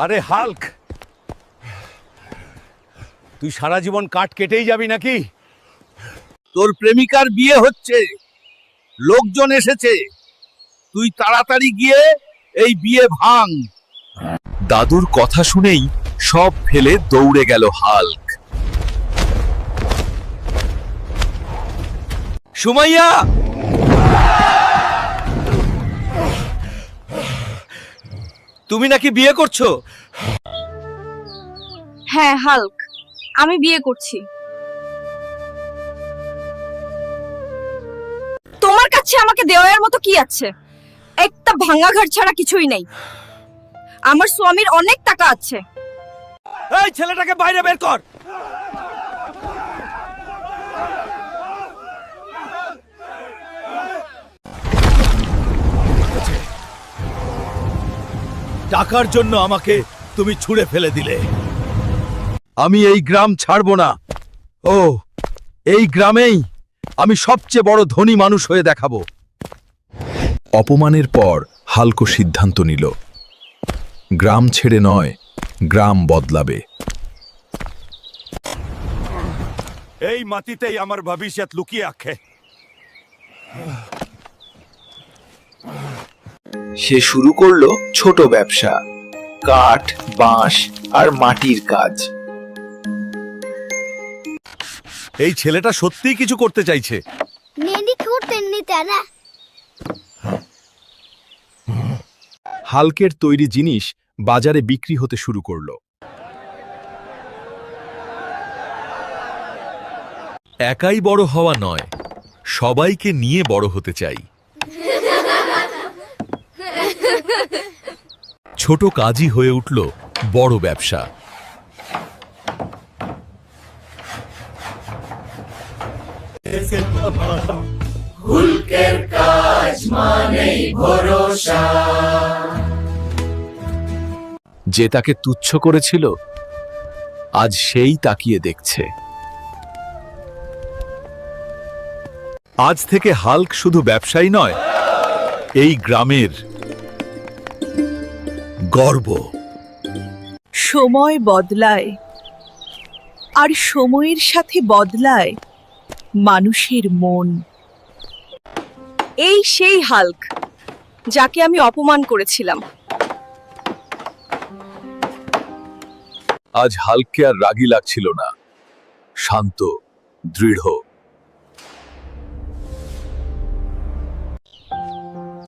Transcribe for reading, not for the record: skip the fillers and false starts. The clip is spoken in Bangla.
আরে হাল্ক, তুই সারা জীবন কাঠ কেটেই যাবি নাকি? তোর প্রেমিকার বিয়ে হচ্ছে, লোকজন এসেছে, তুই তাড়াতাড়ি গিয়ে এই বিয়ে ভাঙ। দাদুর কথা শুনেই সব ফেলে দৌড়ে গেল হাল্ক। সুমাইয়া, তুমি নাকি বিয়ে করছো? হ্যাঁ হাল্ক, আমি বিয়ে করছি। তোমার কাছে আমাকে দেওয়ার মতো কি আছে? একটা ভাঙা ঘর ছাড়া কিছুই নেই। আমার স্বামীর অনেক টাকা আছে। এই ছেলেটাকে বাইরে বের কর। টাকার জন্য আমাকে তুমি ছুঁড়ে ফেলে দিলে। আমি এই গ্রাম ছাড়বো না। ও, এই গ্রামেই আমি সবচেয়ে বড় ধনী মানুষ হয়ে দেখাবো। অপমানের পর হাল্ক সিদ্ধান্ত নিল, গ্রাম ছেড়ে নয়, গ্রাম বদলাবে। এই মাটিতেই আমার ভবিষ্যৎ লুকিয়ে আছে। সে শুরু করলো ছোট ব্যবসা, কাঠ, বাঁশ আর মাটির কাজ। এই ছেলেটা সত্যিই কিছু করতে চাইছে। হাল্কের তৈরি জিনিস বাজারে বিক্রি হতে শুরু করলো। একাই বড় হওয়া নয়, সবাইকে নিয়ে বড় হতে চাই। ছোট কাজই হয়ে উঠল বড় ব্যবসা। যে তাকে তুচ্ছ করেছিল, আজ সেই তাকিয়ে দেখছে। আজ থেকে হাল্ক শুধু ব্যবসায়ী নয়, এই গ্রামের গর্ব। সময় বদলায়, আর সময়ের সাথে বদলায় মানুষের মন। এই সেই হাল্ক যাকে আমি অপমান করেছিলাম। আজ হাল্ককে আর রাগী লাগছিল না, শান্ত, দৃঢ়।